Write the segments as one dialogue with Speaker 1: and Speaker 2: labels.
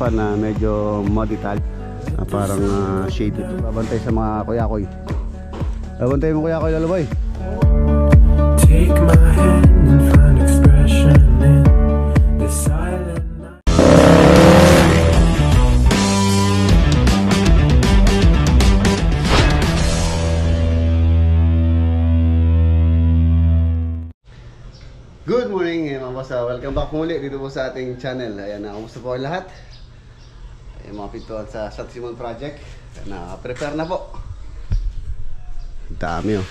Speaker 1: pan na medyo muddy tile, parang shade ito. Babantay sa mga kuyakoy. Babantay mo kuyakoy, lalabay. Take my hand and find expression in the silent night. Good morning mga boss, welcome back muli dito po sa ating channel. Ayan, kamusta po kayo lahat? Ayan, mga pintuan sa San Simon Project. Na-prepare na po. Dami oh.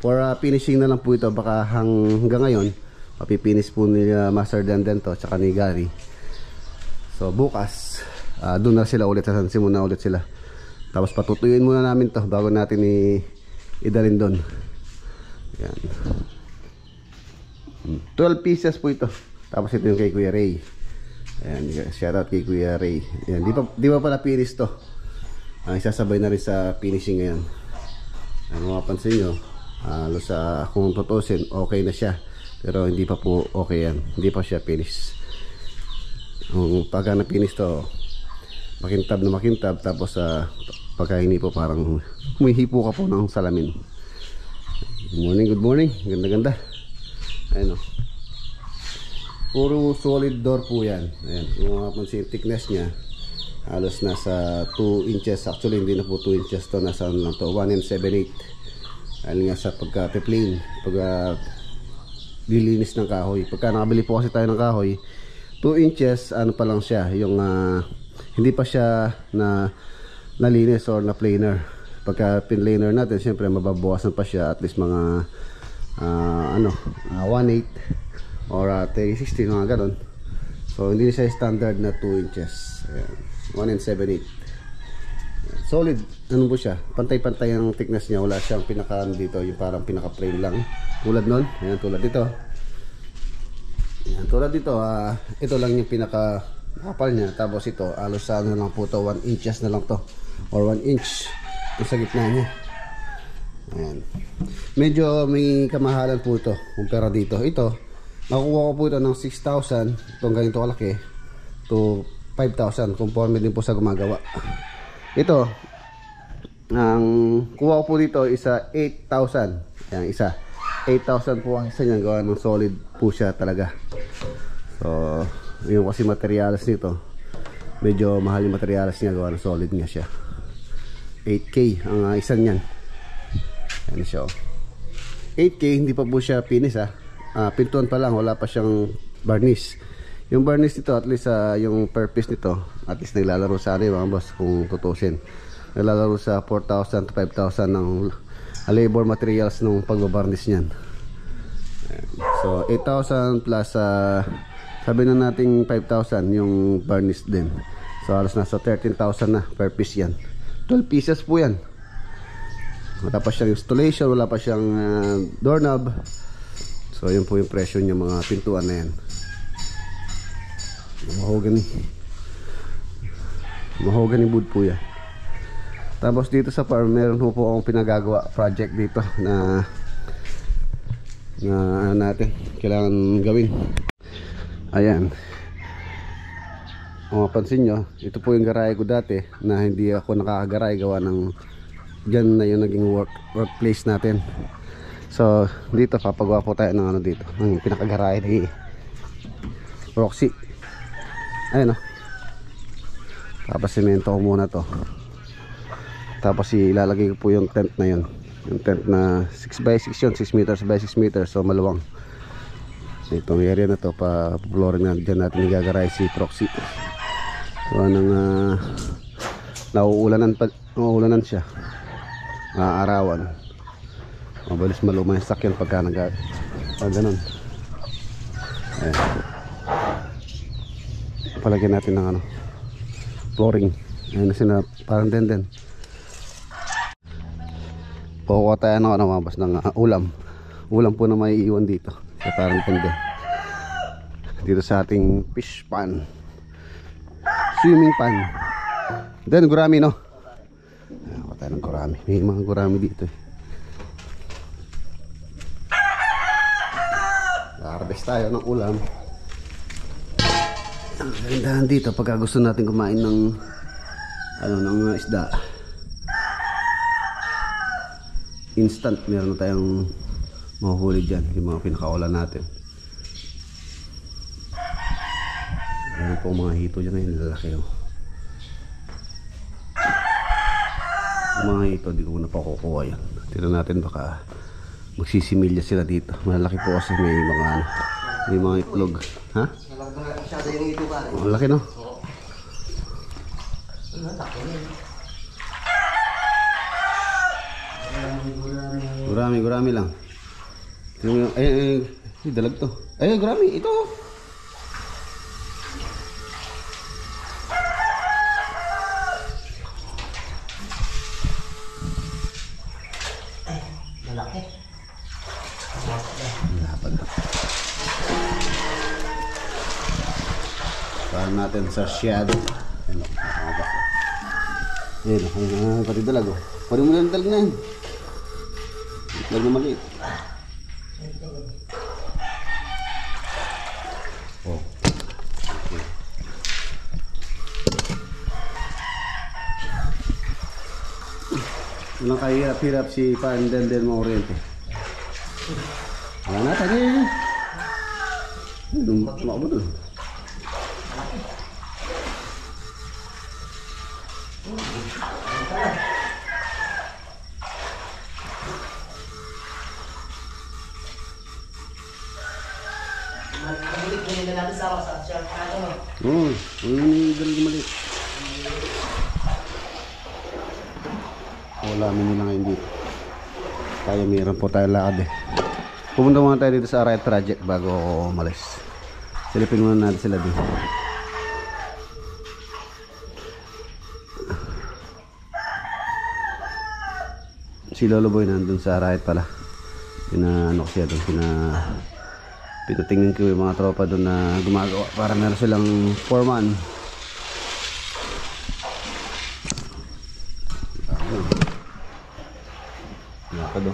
Speaker 1: For finishing na lang po ito. Baka hanggang ngayon mapipinish po ni Master Dandan to tsaka ni Gary. So bukas doon na sila ulit sa San Simon na ulit sila. Tapos patutuyuin muna namin to bago natin idalhin doon. Yan. 12 pieces po ito. Tapos ito yung kay Kuya Ray. Ayan, shoutout kay Kuya Ray. Ayan, di pa pala finish to. Isasabay na rin sa finishing ngayon. Ano mapansin nyo, halos kung tutusin okay na siya. Pero hindi pa po okay yan. Hindi pa siya finish. Pagka na finish to, makintab na makintab. Tapos pagka hindi po parang humihipo ka po ng salamin. Good morning, ganda-ganda. Ayan o. Puro solid door po yan. Ayan, kung mapapansin yung thickness nya, halos nasa 2 inches. Actually hindi na po 2 inches to. Nasa ano lang to, 1 and 7/8. Dahil nga sa pagka-plane, dilinis ng kahoy. Pagka nakabili po kasi tayo ng kahoy, 2 inches, ano pa lang siya, yung hindi pa siya na nalinis or na planer. Pagka pinlaner natin, syempre mababawasan pa siya at least mga 1/8 or 3/16, mga ganon. So hindi siya standard na 2 inches. Ayan, 1 and 7/8. Solid, ano po siya, pantay-pantay ang thickness niya. Wala siyang pinaka dito, yung parang pinaka frame lang tulad nun. Ayan, tulad dito. Ayan, tulad dito, ito lang yung pinaka kapal niya. Tapos ito, alos sa ano lang po to, 1 inches na lang to, or 1 inch ito sa gitna niya. Ayan. Medyo may kamahalan po ito kumpara dito. Ito, nakukuha ko po ito ng 6,000, itong ganito kalaki, to 5,000, conforme din po sa gumagawa. Ito, ang kuha ko po dito isa 8,000. Ayan, isa 8,000 po ang isa niya, gawa ng solid po siya talaga. So yung kasi materials nito, medyo mahal yung materials niya, gawa ng solid nga siya. 8K ang isa niyan. Ayan siya, 8K, hindi pa po siya finish pintuan pa lang, wala pa siyang varnish. Yung varnish nito, at least yung purpose nito, at least naglalaro sa mga boss, kung tutusin, naglalaro sa 4,000 to 5,000 ng labor materials nung pagbabarnish niyan. So 8,000 plus sabi na natin 5,000 yung varnish din. So halos nasa 13,000 na per piece yan. 12 pieces po yan. Wala pa siyang installation, wala pa siyang doorknob. So yun po yung presyo niya, mga pintuan na yan. Mahogany wood po yan. Tapos dito sa farm, meron po akong pinagagawa project dito na natin kailangan gawin. Ayan, kung mapansin nyo, ito po yung garahe ko dati na hindi ako nakakagarahe, gawa ng dyan na yung naging workplace natin. So dito papagawa po tayo ng dito, ng pinakagarahe ni Roxy. Ayan o. Tapos semento ko muna to. Tapos ilalagay ko po yung tent na yun. Yung tent na 6x6 yun, 6 meters by 6 meters. So maluwang. Itong area na to, pa-flooring na dyan natin igagaray si Proxy. So nauulanan siya, arawan, mabilis maluma yung sakyan pagka ganun. Ayan, palagyan natin ng flooring. Ayan na sila, parang den. Kukuha tayo mabas ng ulam po na may iwan dito sa parang tende dito sa ating fish pan, swimming pan. Then gurami, no? Kuha tayo ng gurami. May mga gurami dito. Harvest tayo ng ulam. Ang gandahan dito pagka gusto natin kumain ng ng isda. Instant, meron na tayong mahuhuli dyan, yung mga pinakaulan natin. Meron po mga hito dyan na yung lalaki. Mga hito, di ko muna pa kukuha yan. Tignan natin baka magsisimilya sila dito. Malaki po kasi may mga itlog. Ha? Malaki no? Gurami lang. Ay, dalag to. Ay, gurami, ito.
Speaker 2: Malaki.
Speaker 1: Paano natin sa shadow. Ayun, pati dalag oh. Pwede mo na dalag na yun. Dalag na maliit. Oh. Okay. Walang kahirap-hirap si Pandel mo oriente. Wala na tayo yun. Tumakbo doon.
Speaker 2: Maliit na natin sa shark natin.
Speaker 1: Oo, yung dalag maliit. Wala nila ngayon dito. Tayo mayroon po tayo lakad eh. Pumunta muna tayo dito sa Arayat Project bago ako umalis. Silipin muna natin sila dito. Si Lolo Boy nandun sa Arayat pala. Pinaano ko siya doon. Pinatingin ko yung mga tropa doon na gumagawa para meron silang foreman. Nakado.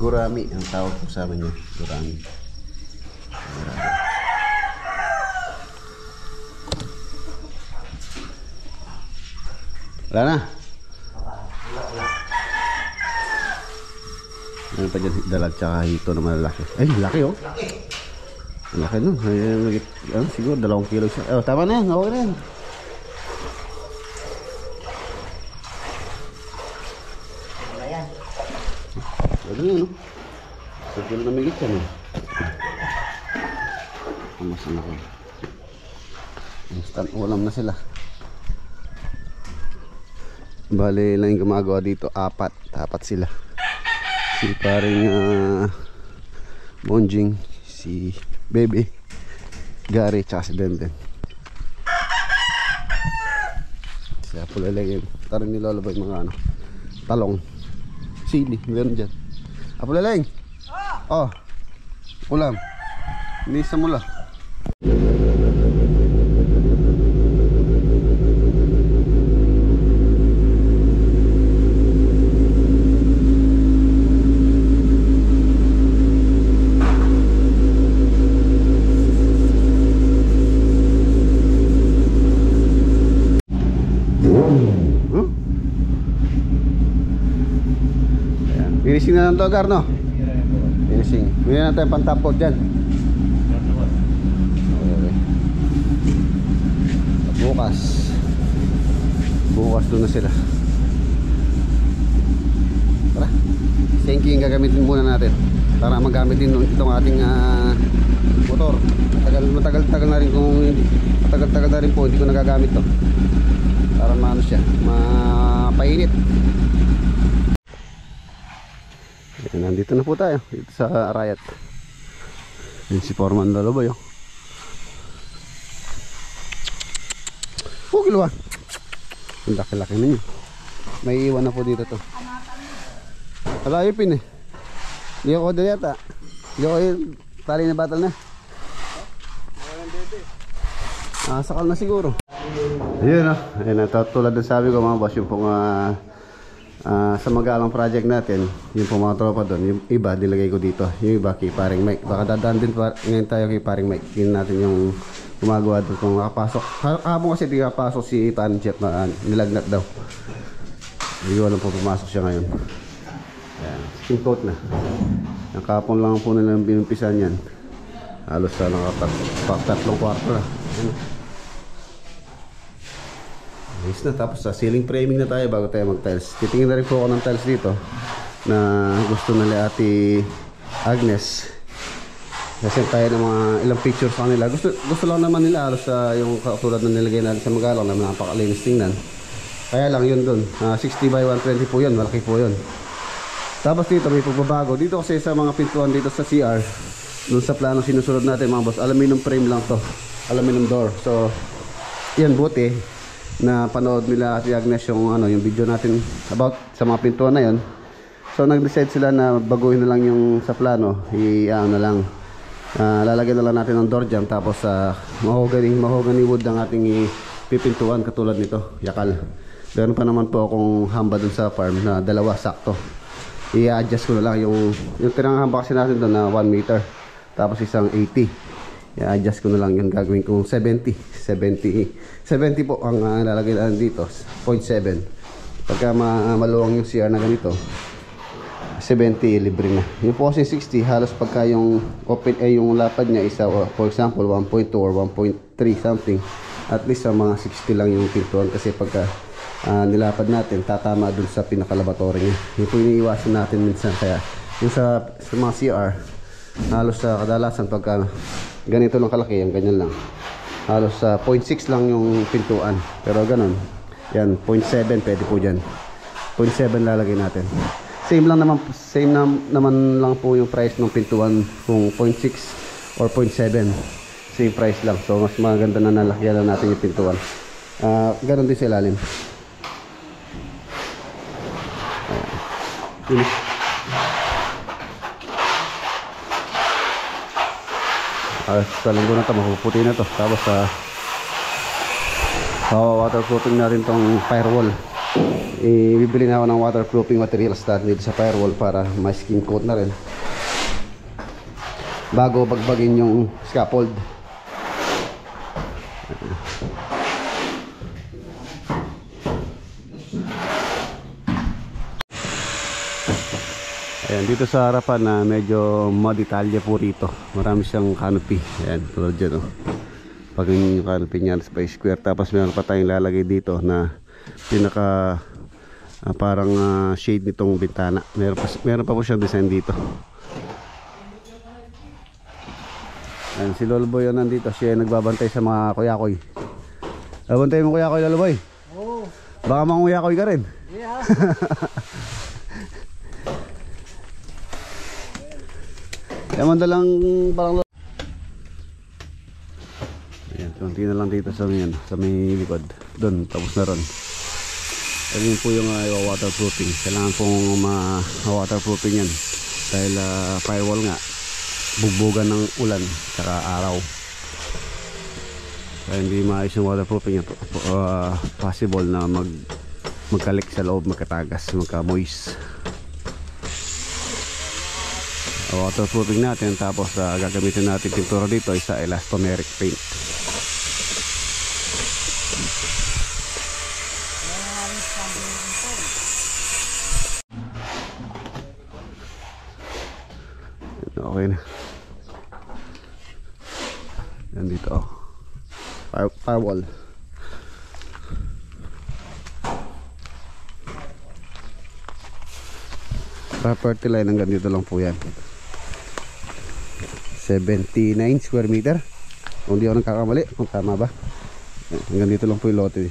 Speaker 1: Gurami ang tawag ko sa amin yun. Gurami. Wala na. Ano pa dyan, dalag tsaka hito na malalaki. Ay, laki oh. Laki nun. Siguro 2 kilo siya. Tama na yan, okay na yan. Ano yan, no? 2 kilo na migit yan, eh. Mas laki. Instant ulam na sila. Bale lang yung gumagawa dito, 4 sila. Si paring Bonjing, si Bebe, Gary, tsaka si Denden. Si Apuleleng, taring nilalabay mga talong, sili, meron dyan. Apuleleng! Oh! Ulam! Nisa mula. Finishing na ng togar, no? Finishing. Bigyan natin yung pantapot dyan. Okay. Bukas doon na sila. Tara. Sinking gagamitin muna natin para magamit din itong ating motor. Matagal na rin kung matagal na rin po hindi ko nagagamit to para maano siya, mapainit. Nandito na po tayo dito sa Arayat. Yun si Foreman Loloboy oh. Kiluwa. Ang laki-laki ninyo. May iwan na po dito to. Alayipin eh. Hindi ako dali yata. Hindi ako tali na batal na. Sakal na siguro. Ayun oh. Ayun, tulad ng sabi ko mga boss, yung pong Sa magalang project natin, yung mga tropa doon, yung iba nilagay ko dito, yung iba kay paring Mike. Baka dadaan din ngayon tayo kay paring Mike. Tingnan natin yung gumagawa doon kung nakapasok. Kahapon kasi di nakapasok si paring Jeff na nilagnat daw. Hindi ko alam po pumasok siya ngayon. Ayan, skin coat na. Ang kahapon lang po nilang binumpisan yan. Halos sa tatlong kwarto na. Ayan. Ayos na, tapos sa ceiling framing na tayo bago tayo mag-tiles. Titingin na rin po ako ng tiles dito na gusto nila Ate Agnes. Kasi tayo ng mga ilang pictures sa kanila. Gusto lang naman nila halos yung katulad na nilagay natin sa magalang na napakalinis tingnan. Kaya lang yun dun, 60 by 120 po yun, malaki po yun. Tapos dito may pagbabago. Dito kasi sa mga pintuan dito sa CR, dun sa plano sinusunod natin mga boss, aluminum frame lang to, aluminum door. So yan, buti na panood nila Ate Agnes yung video natin about sa mga pintuan na yon. So nag-decide sila na baguhin na lang yung sa plano, na lang lalagyan na lang natin ng door jamb, tapos mahogany wood ang ating ipipintuan katulad nito, yakal. Meron pa naman po akong hamba dun sa farm na dalawa sakto. I-adjust ko na lang yung tirang hamba kasi natin doon na 1 meter, tapos isang 80. I-adjust ko na lang yung gagawin kong 70 po ang lalagay natin dito, 0.7. Pagka maluwang yung CR na ganito, 70 libre na. Yung po kasi 60 halos pagka yung open yung lapad niya isa, for example 1.2 or 1.3 something, at least sa mga 60 lang yung pintuan. Kasi pagka nilapad natin tatama dun sa pinakalaboratory niya. Yung po iniiwasan natin minsan. Kaya yung sa mga CR halos sa kadalasan pagka ganito lang kalaki, yung ganyan lang, halos 0.6 lang yung pintuan. Pero ganun, yan 0.7 pwede po dyan, 0.7 lalagay natin. Same naman lang po yung price ng pintuan kung 0.6 or 0.7, same price lang. So mas maganda na nalakyan lang natin yung pintuan. Ganun din sa ilalim. Sa linggo na ito mapuputi na to. Tapos waterproofing natin tong firewall. Bibili na ako ng waterproofing materials dito sa firewall para may skin coat na rin bago bagbagin yung scaffold. Ayan, dito sa harapan na medyo madetalye po rito. Marami siyang canopy. Ayan, tulad dyan pag yung canopy niya sa square. Tapos meron pa tayong lalagay dito na pinaka parang shade nitong bintana. Meron pa po siyang design dito. Ayan, si Loloboy yun nandito. Siya nagbabantay sa mga kuyakoy. Bantay mo kuyakoy, Loloboy? Oo. Baka mga kuyakoy ka rin? Yeah. Yaman na lang parang. Ayan, konti na lang dito sa may likod. Doon, tapos na ron. Ayun po yung waterproofing. Kailangan pong waterproofing yan. Dahil firewall nga, bugbugan ng ulan tsaka araw. Kaya hindi maayos yung waterproofing yan. Possible na magkalik sa loob, magkatagas, magka-moist. Waterproofing natin, tapos gagamitin natin pintura dito isa elastomeric paint. Okay na yan dito firewall. Property line hanggang dito lang po yan, 79 square meter kung di ako nagkakamali, kung tama ba. Hanggang dito lang po yung lote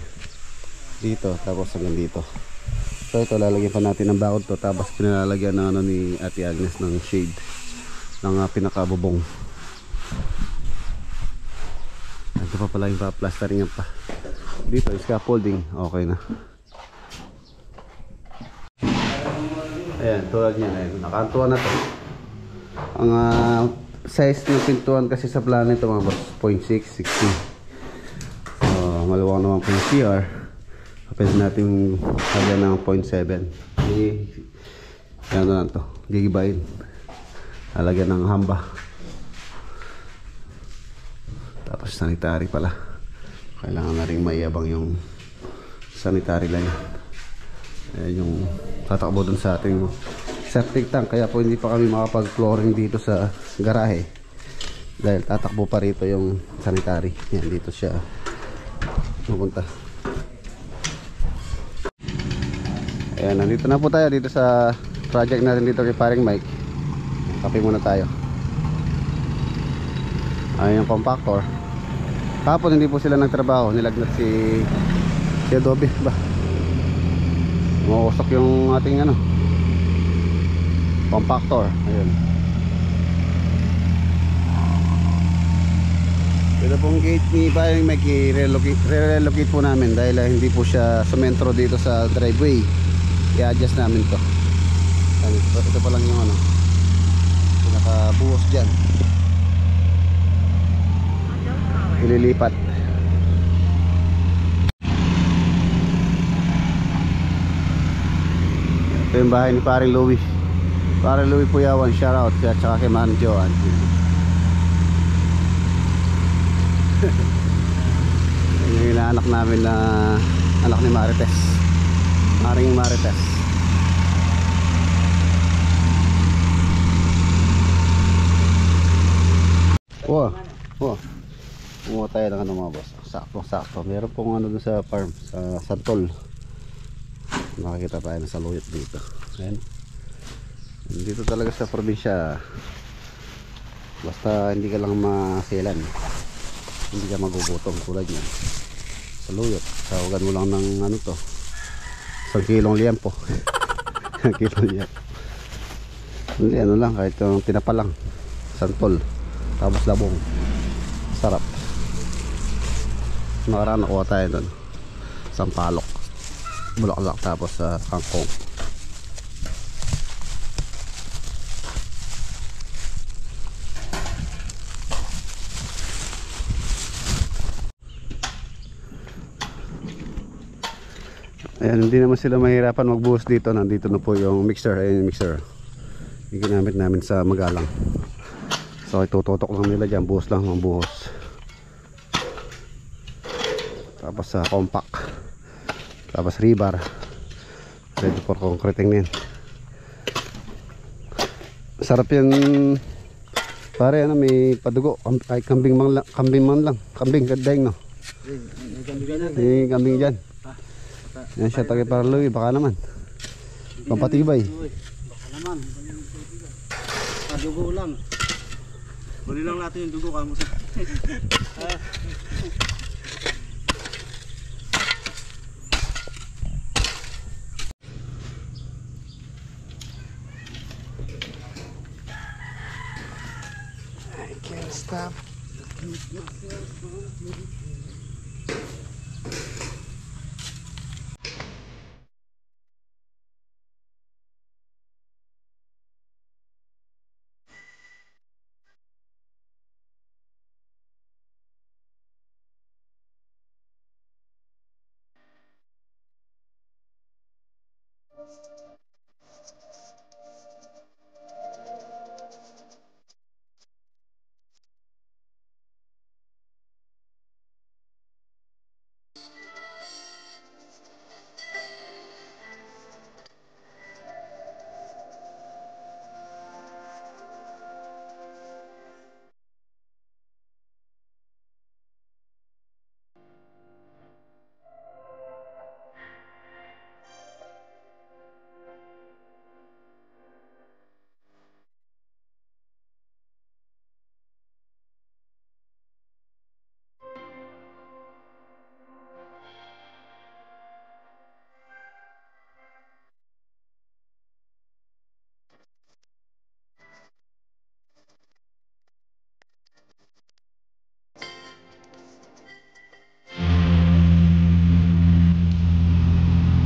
Speaker 1: dito, tapos hanggang dito. So ito lalagyan pa natin ng bakod to, tapos pinalalagyan ng ni Ate Agnes ng shade ng pinakabubong. Ito pa pala yung plastering pa dito, scaffolding okay na. Ayan, tulad yan, nakaantuan na to. Ang size ng pintuan kasi sa plano ito mga boss, 0.6, 60. So maluwang naman po yung CR. Pwede natin lagyan ng 0.7. ano na to, gigibain. Halagyan ng hamba. Tapos sanitary pala. Kailangan na rin maiabang yung sanitary line. Ayan yung tatakbo dun sa ating septic tank. Kaya po hindi pa kami makapag-flooring dito sa garahe. Dahil tatakbo pa rito yung sanitary. Yan, dito siya pupunta. Ayan, nandito na po tayo dito sa project natin dito kay paring Mike. Kape muna tayo. Ayan yung compactor. Kapon hindi po sila nagtrabaho, nilagnat si Adobe ba? Mausok yung ating ano compactor. Ayun. Ito pong gate ni paring Mike, re-relocate po namin dahil hindi po siya sumentro dito sa driveway. I-adjust namin to. Ito pa lang yung ano, pinakabuhos dyan, ililipat. Ito yung bahay ni paring Louie. Paring Louie Puyawan, shoutout at saka kay Man Joan. Yung inaanak namin na anak ni Marites, Maring Marites. Wow, wow. Kumuha tayo ng ano mga boss. Sakto. Meron pong ano dun sa farm, sa Santol. Makikita tayo ng saluyot dito. Ayan. Dito talaga sa probinsya, basta hindi ka lang maselan, hindi ka magugutom tulad niyan. Saluyot, sawagan mo lang ng ano to, 1 kilong liempo. 1 kilong liempo. Hindi ano lang, kahit yung tinapa lang, santol, tapos labong. Sarap. Nakaraan nakuha tayo doon, sampalok, bulaklak, tapos kangkong. Ayan, hindi naman sila mahirapan magbuhos dito. Nandito na po yung mixer. Ayan yung mixer, yung ginamit namin sa Magalang. So itututok lang nila dyan, buhos lang ng buhos. Tapos sa compact, tapos rebar, ready for concreting din. Sarap yan pare, ano, may padugo. Ay, kambing man lang, kambing kaddaing, no? May kambing dyan. Yan siya tagay para Louie, baka naman pampatibay.
Speaker 3: Baka naman padugo lang. Bali lang natin yung dugo kamo sa. I can't stop.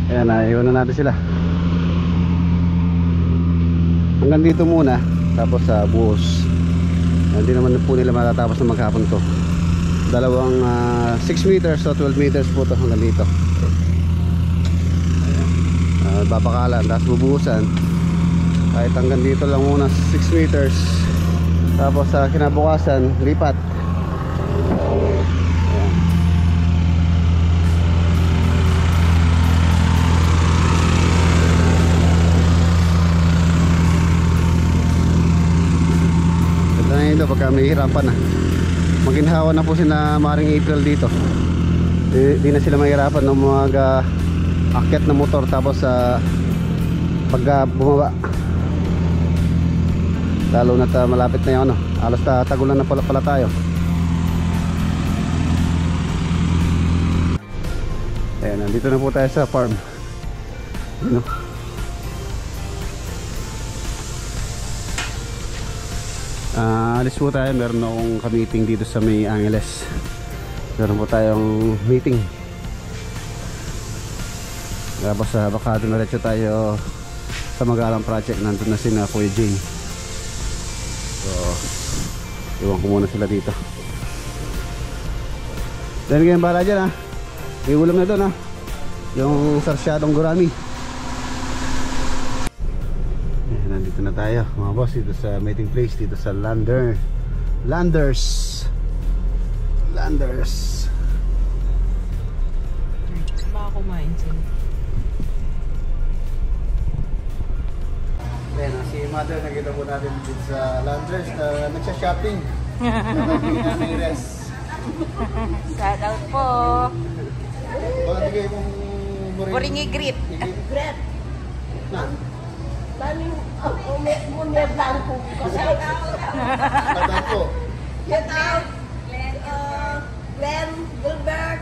Speaker 1: Ayan, iwan na natin sila hanggang dito muna, tapos sa buhos. Hindi naman po nila matatapos na maghapon to. Dalawang 6 meters o 12 meters po to hanggang dito. Ayan. babakalan, tapos bubuhusan. Kahit hanggang dito lang muna 6 meters. Tapos sa kinabukasan, lipat. Ayan. Ganda na yun pagka may hirapan na. Maginhawa na po si na Maring April dito. Di na sila mahirapan ng mga akyat na motor tapos pagka bumaba. Lalo na malapit na yung alas tagulan na pala tayo. Ayan, nandito na po tayo sa farm. Alis po tayo, meron akong ka-meeting dito sa May Angeles. Meron po tayong meeting. Tapos baka dumiretso tayo sa Magalang project. Nandun na sina Kuya Jay. So iwan ko muna sila dito. Then ngayon bala dyan may ulam na doon yung sarsyadong gurami. Ayan, nandito na tayo mga boss dito sa meeting place dito sa Landers.
Speaker 4: Baka kumain sila.
Speaker 1: Ayan, si mother nakita po natin dito sa Landers na nagsha-shopping. Nanay-res.
Speaker 4: Shout out po.
Speaker 1: Baka bigay mong
Speaker 4: Buringi Grit.
Speaker 2: Gret.
Speaker 1: Na,
Speaker 2: Daming umay blanco. Shout out.
Speaker 1: tata po.
Speaker 2: Shout out. Glenn, Gilbert.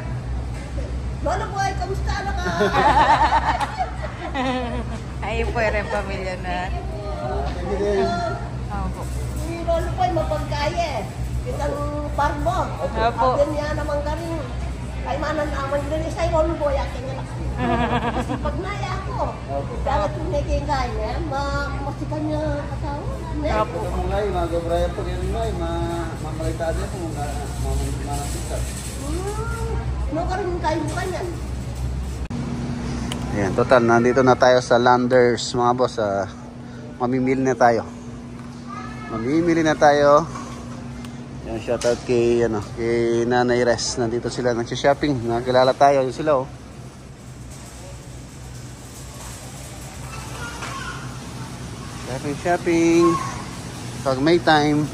Speaker 2: Lolo boy, kamusta na ka?
Speaker 4: Ayun po yung pamilya na.
Speaker 1: Thank you din.
Speaker 4: Opo.
Speaker 2: Si Lolo boy, mapagkaya. Kitang parmo.
Speaker 4: Opo.
Speaker 2: Abyan niya naman kami. Ay manan naman din sa Lolo boy, akin nga lang. Kasi pag naya ako, dapat yung nagingay niya, masikan niya katawa.
Speaker 4: Opo.
Speaker 1: Ito mong ngay, mga gabraya po yan ngay, mamalita din po mga manasikat.
Speaker 2: No ka rin kayo mo kanyan.
Speaker 1: Ayan, total, nandito na tayo sa Landers mga boss. Mamimili na tayo. Ayan, shoutout kay Nanay Res. Nandito sila nagsha-shopping. Nakilala tayo, yun sila Shopping. Pag may time.